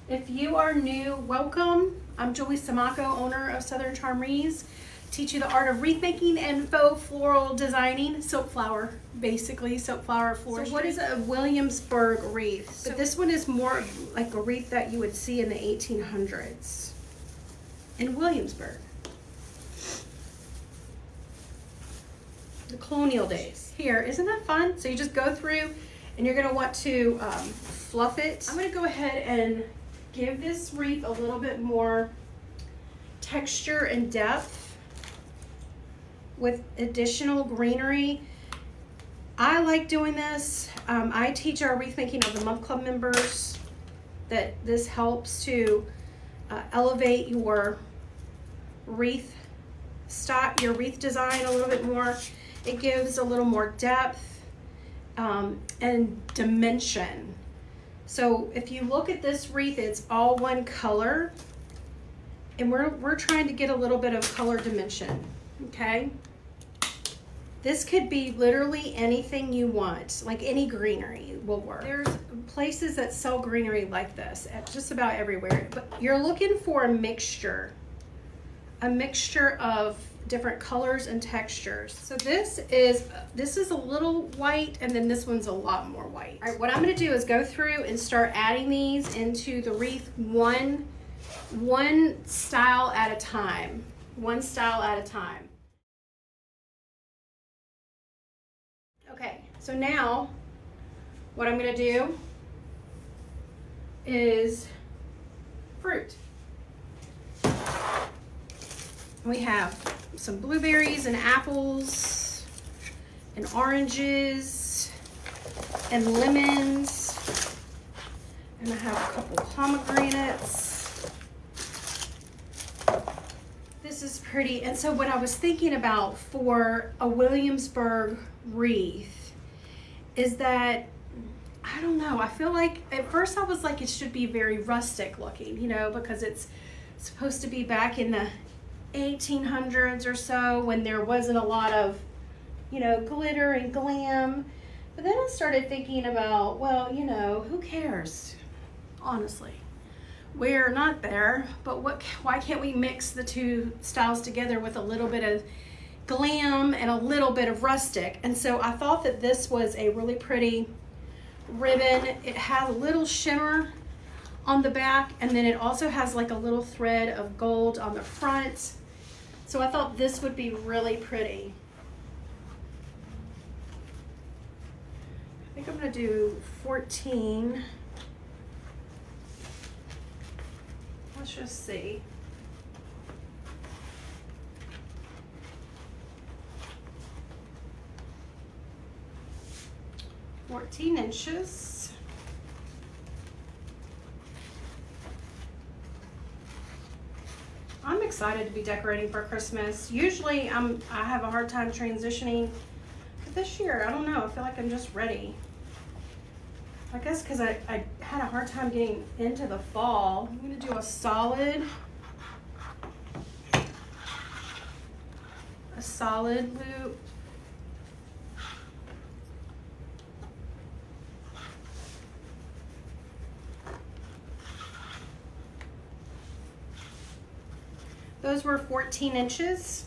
If you are new, welcome. I'm Julie Samaco, owner of Southern Charm Wreaths. Teach you the art of wreath making and faux floral designing, silk flower, basically silk flower floristry. So what is a Williamsburg wreath? So this one is more like a wreath that you would see in the 1800s in Williamsburg. The colonial days. Here, isn't that fun? So you just go through and you're gonna want to fluff it. I'm gonna go ahead and give this wreath a little bit more texture and depth with additional greenery. I like doing this. I teach our Wreath Making of the Month Club members that this helps to elevate your wreath style, your wreath design a little bit more. It gives a little more depth and dimension. So if you look at this wreath, it's all one color, and we're trying to get a little bit of color dimension, okay? This could be literally anything you want, like any greenery will work. There's places that sell greenery like this at just about everywhere, but you're looking for a mixture of different colors and textures. So this is a little white, and then this one's a lot more white. All right, what I'm gonna do is go through and start adding these into the wreath one style at a time. One style at a time. Okay, so now what I'm gonna do is fruit. We have some blueberries and apples and oranges and lemons, and I have a couple pomegranates. This is pretty. And so what I was thinking about for a Williamsburg wreath is that, I don't know, I feel like at first I was like it should be very rustic looking, you know, because it's supposed to be back in the 1800s or so, when there wasn't a lot of, you know, glitter and glam. But then I started thinking about, well, you know, who cares, honestly? We're not there, but why can't we mix the two styles together with a little bit of glam and a little bit of rustic? And so I thought that this was a really pretty ribbon. It has a little shimmer on the back, and then it also has like a little thread of gold on the front. So I thought this would be really pretty. I think I'm gonna do 14. Let's just see. "14 inches. I'm excited to be decorating for Christmas. Usually I have a hard time transitioning, but this year, I don't know, I feel like I'm just ready. I guess because I had a hard time getting into the fall. I'm gonna do a solid loop. Those were 14 inches.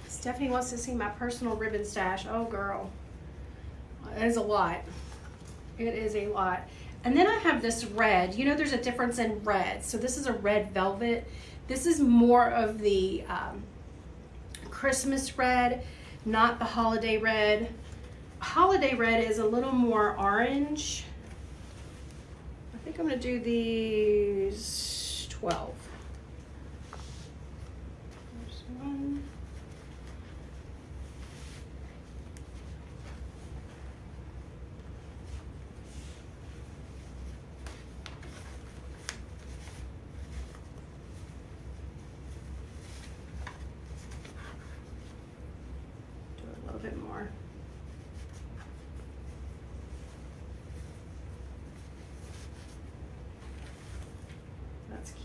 Stephanie wants to see my personal ribbon stash. Oh girl, that is a lot. It is a lot. And then I have this red. You know, there's a difference in red. So this is a red velvet. This is more of the Christmas red, not the holiday red. Holiday red is a little more orange. I think I'm gonna do these 12. There's one. bit more.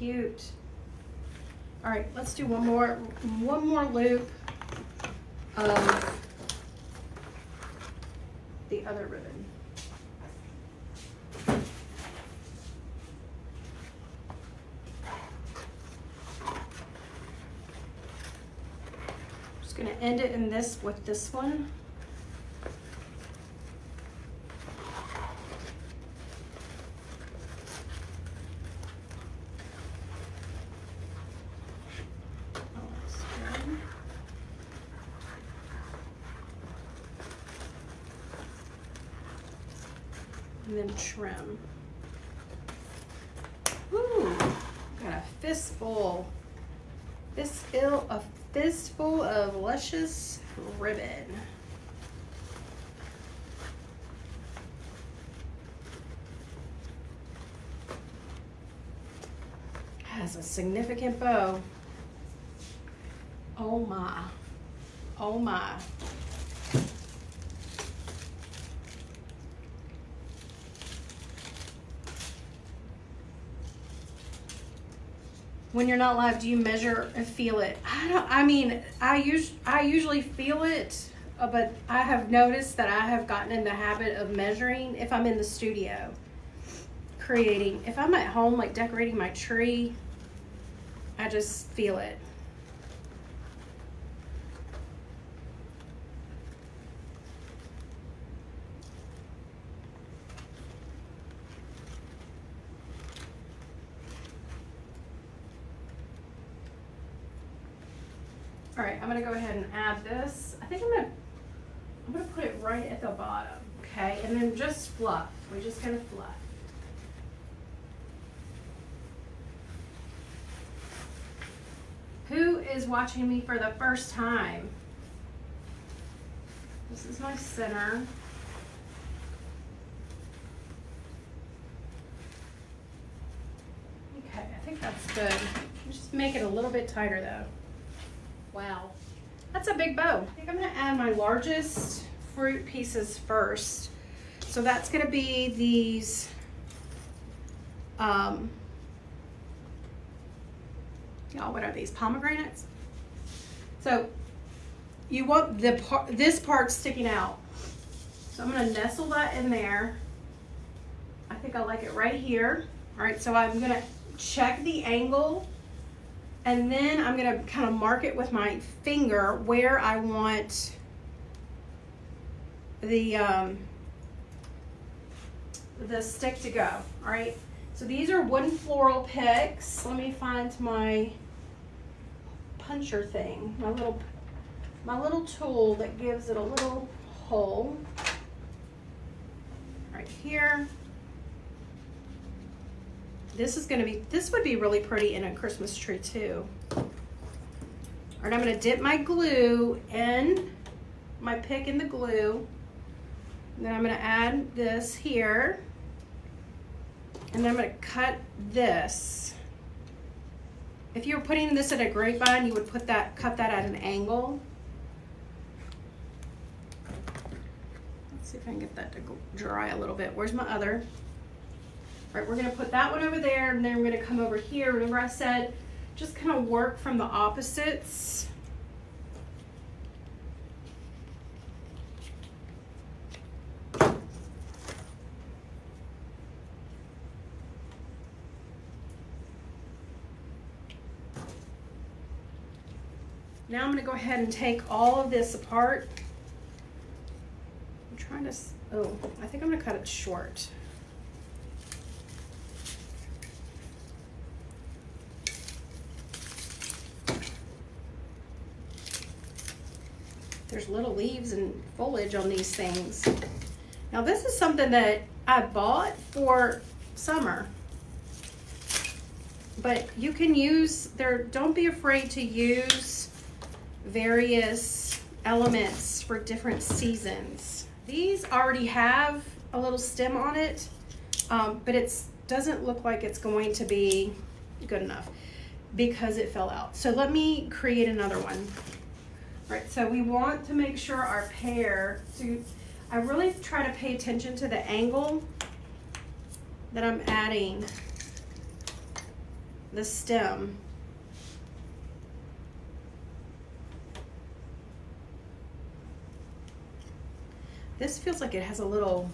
cute. All right, let's do one more loop of the other ribbon. Just gonna end it in this with this one. And then trim. Ooh, got a fistful of luscious ribbon. Has a significant bow. Oh my, oh my. When you're not live, do you measure and feel it? I usually feel it, but I have noticed that I have gotten in the habit of measuring if I'm in the studio creating. If I'm at home, like decorating my tree, I just feel it. All right, I'm gonna go ahead and add this. I think I'm gonna put it right at the bottom, okay? And then just fluff. We're just gonna fluff. Who is watching me for the first time? This is my center. Okay, I think that's good. Just make it a little bit tighter though. Wow, that's a big bow. I think I'm gonna add my largest fruit pieces first. So that's gonna be these, y'all, what are these, pomegranates? So you want this part sticking out. So I'm gonna nestle that in there. I think I like it right here. All right, so I'm gonna check the angle, and then I'm gonna kind of mark it with my finger where I want the stick to go. All right, so these are wooden floral picks. Let me find my puncher thing, my little tool that gives it a little hole right here. This would be really pretty in a Christmas tree too. All right, I'm gonna dip my glue in, my pick in the glue. And then I'm gonna add this here. And then I'm gonna cut this. If you were putting this in a grapevine, you would cut that at an angle. Let's see if I can get that to dry a little bit. Where's my other? All right, we're gonna put that one over there, and then we're gonna come over here. Remember I said, just kind of work from the opposites. Now I'm gonna go ahead and take all of this apart. I'm trying to, oh, I think I'm gonna cut it short. There's little leaves and foliage on these things. Now this is something that I bought for summer, but you can use don't be afraid to use various elements for different seasons. These already have a little stem on it, but it doesn't look like it's going to be good enough because it fell out. So let me create another one. Right, so we want to make sure our pear, I really try to pay attention to the angle that I'm adding the stem. This feels like it has a little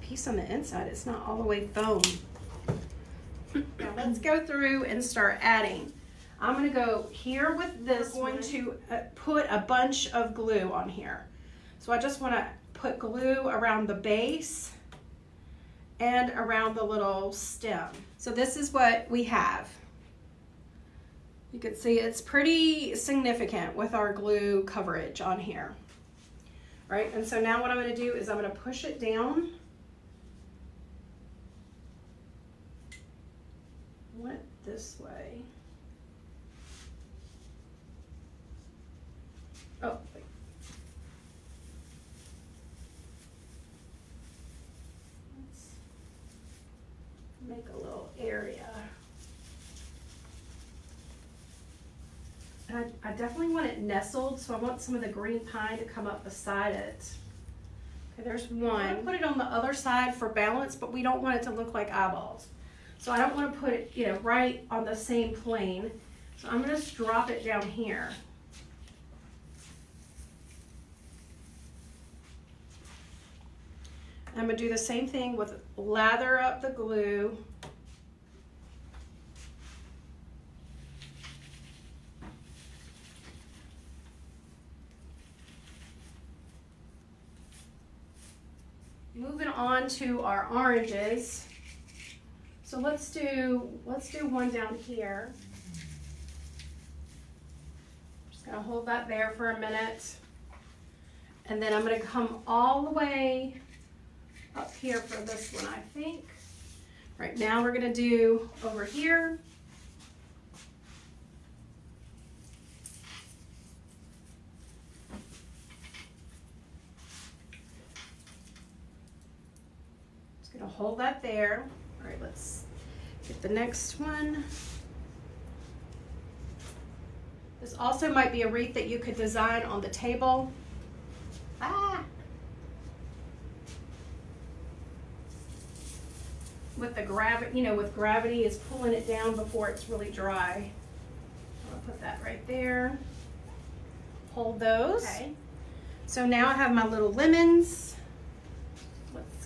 piece on the inside. It's not all the way foam. Now let's go through and start adding. I'm going to go here with this. We're going to put a bunch of glue on here. So I just want to put glue around the base and around the little stem. So this is what we have. You can see it's pretty significant with our glue coverage on here. Right, and so now what I'm going to do is I'm going to push it down. Went this way. Oh, wait. Let's make a little area. And I definitely want it nestled, so I want some of the green pine to come up beside it. Okay, there's one. I'm gonna put it on the other side for balance, but we don't want it to look like eyeballs. So I don't want to put it, you know, right on the same plane. So I'm gonna just drop it down here. I'm gonna do the same thing with lather up the glue. Moving on to our oranges. So let's do one down here. Just gonna hold that there for a minute. And then I'm gonna come all the way up here for this one, I think. Right now we're gonna do over here. Gonna hold that there. All right, let's get the next one. This also might be a wreath that you could design on the table. With the gravity, you know, with gravity is pulling it down before it's really dry. I'll put that right there. Hold those. Okay. So now I have my little lemons.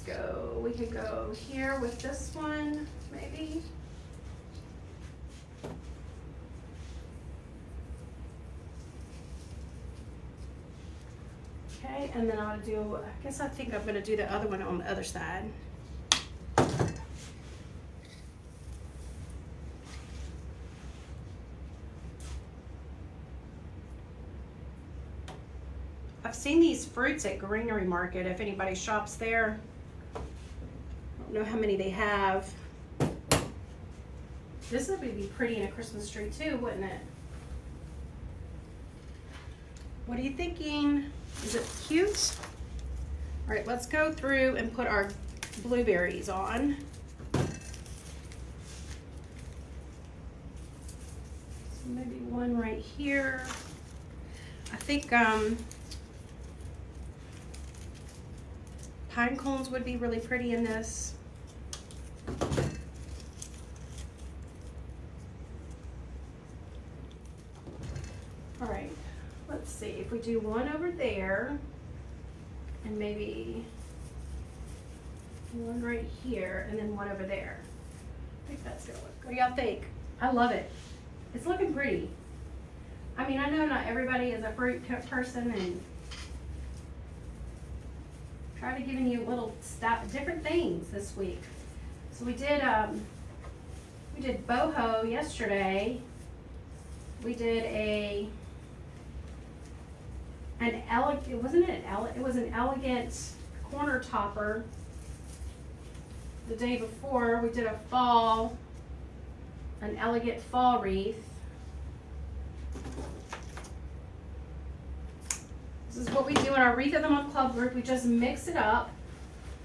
Go. We could go here with this one, maybe. Okay, and then I'll do, I guess I think I'm going to do the other one on the other side. I've seen these fruits at Greenery Market if anybody shops there. Know how many they have. This would be pretty in a Christmas tree too, wouldn't it? What are you thinking? Is it cute? All right, let's go through and put our blueberries on. So maybe one right here. I think pine cones would be really pretty in this. All right, let's see if we do one over there and maybe one right here and then one over there. I think that's gonna look good. What do y'all think? I love it. It's looking pretty. I mean, I know not everybody is a fruit person, and try to giving you little different things this week. So we did boho yesterday. We did it was an elegant corner topper. The day before we did an elegant fall wreath. This is what we do in our Wreath of the Month Club group. We just mix it up,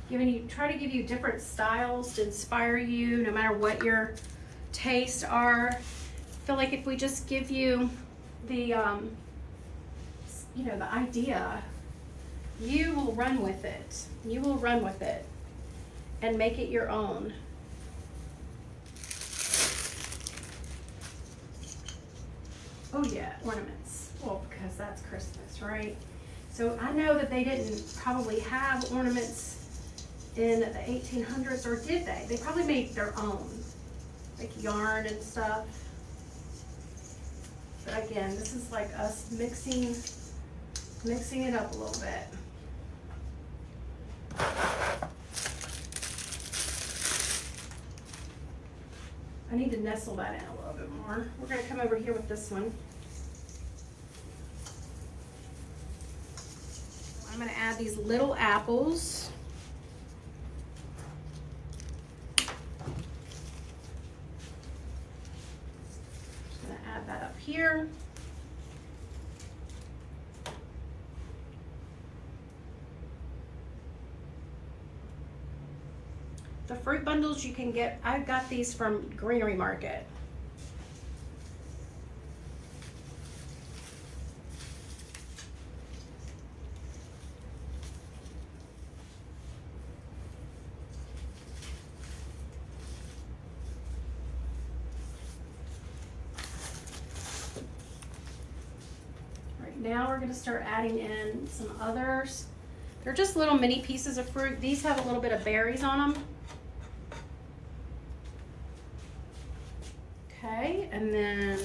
try to give you different styles to inspire you, no matter what your tastes are. I feel like if we just give you the, the idea, you will run with it. You will run with it and make it your own. ornaments, right? So I know that they didn't probably have ornaments in the 1800s, or did they? They probably made their own, like yarn and stuff. But again, this is like us mixing it up a little bit. I need to nestle that in a little bit more. We're going to come over here with this one. I'm going to add these little apples. Just going to add that up here. The fruit bundles you can get, I got these from Greenery Market. Right now we're going to start adding in some others. They're just little mini pieces of fruit. These have a little bit of berries on them. Okay, and then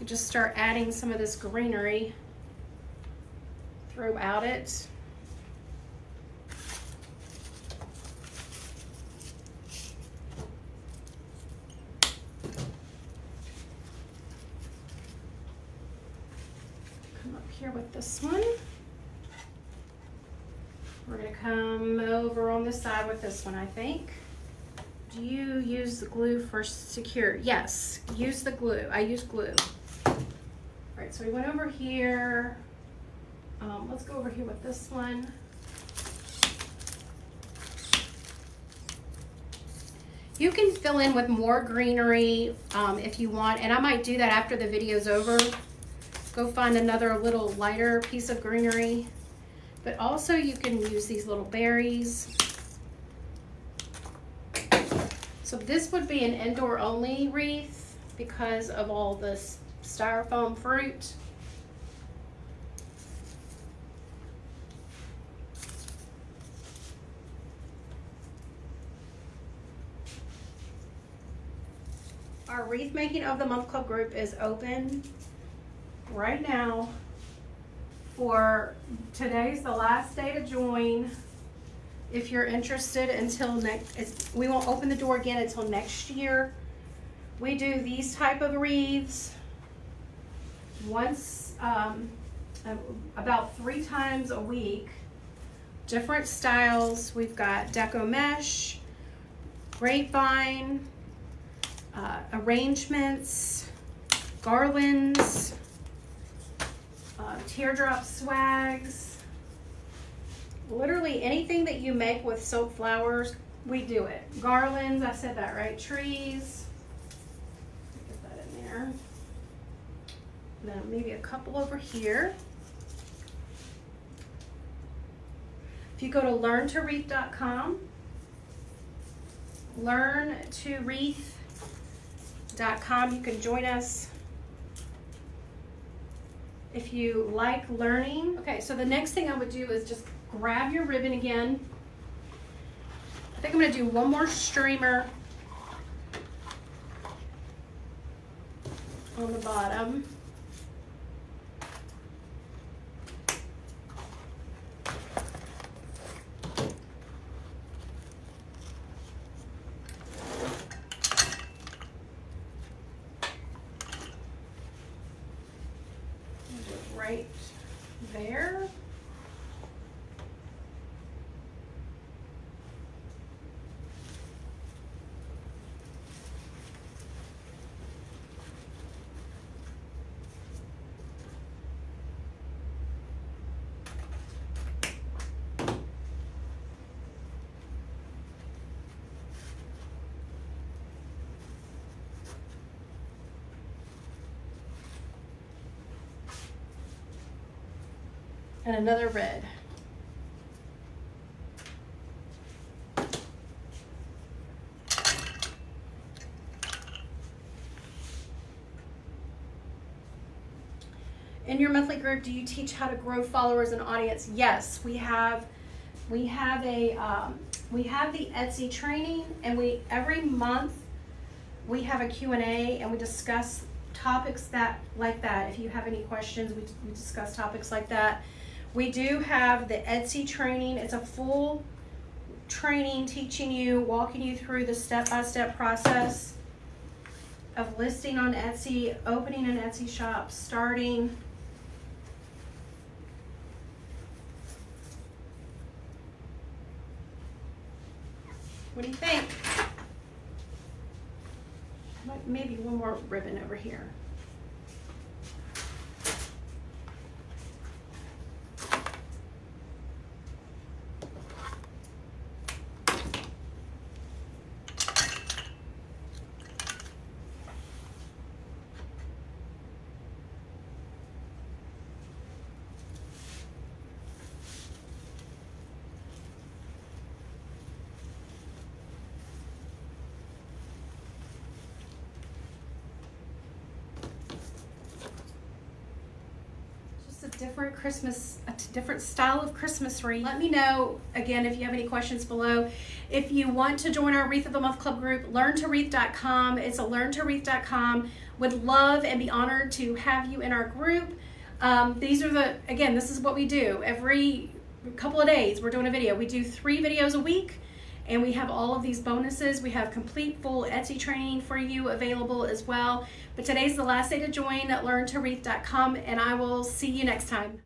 you just start adding some of this greenery throughout it. Come up here with this one. We're going to come over on this side with this one, I think. Do you use the glue for secure? Yes, use the glue. I use glue. All right, so we went over here. Let's go over here with this one. You can fill in with more greenery if you want, and I might do that after the video's over. Go find another little lighter piece of greenery. But also you can use these little berries. So this would be an indoor only wreath because of all this styrofoam fruit. Our Wreath Making of the Month Club group is open right now. For today's the last day to join. If you're interested until next, we won't open the door again until next year. We do these type of wreaths once, about 3 times a week. Different styles. We've got deco mesh, grapevine, arrangements, garlands, teardrop swags. Literally anything that you make with soap flowers, we do it. Garlands, I said that right. Trees. Get that in there. And then maybe a couple over here. If you go to learntowreath.com, learntowreath.com, you can join us if you like learning. Okay, so the next thing I would do is just grab your ribbon again. I think I'm going to do one more streamer on the bottom. Right there. And another red. In your monthly group, do you teach how to grow followers and audience? Yes, we have the Etsy training, and every month we have a Q&A, and we discuss topics like that. If you have any questions, we discuss topics like that. We do have the Etsy training. It's a full training teaching you, walking you through the step-by-step process of listing on Etsy, opening an Etsy shop, starting. What do you think? Maybe one more ribbon over here. A different style of Christmas wreath. Let me know again if you have any questions below. If you want to join our Wreath of the Month Club group, learntowreath.com. It's a learntowreath.com. Would love and be honored to have you in our group. This is what we do. Every couple of days we're doing a video. We do 3 videos a week, and we have all of these bonuses. We have complete full Etsy training for you available as well. But today's the last day to join at learntowreath.com, and I will see you next time.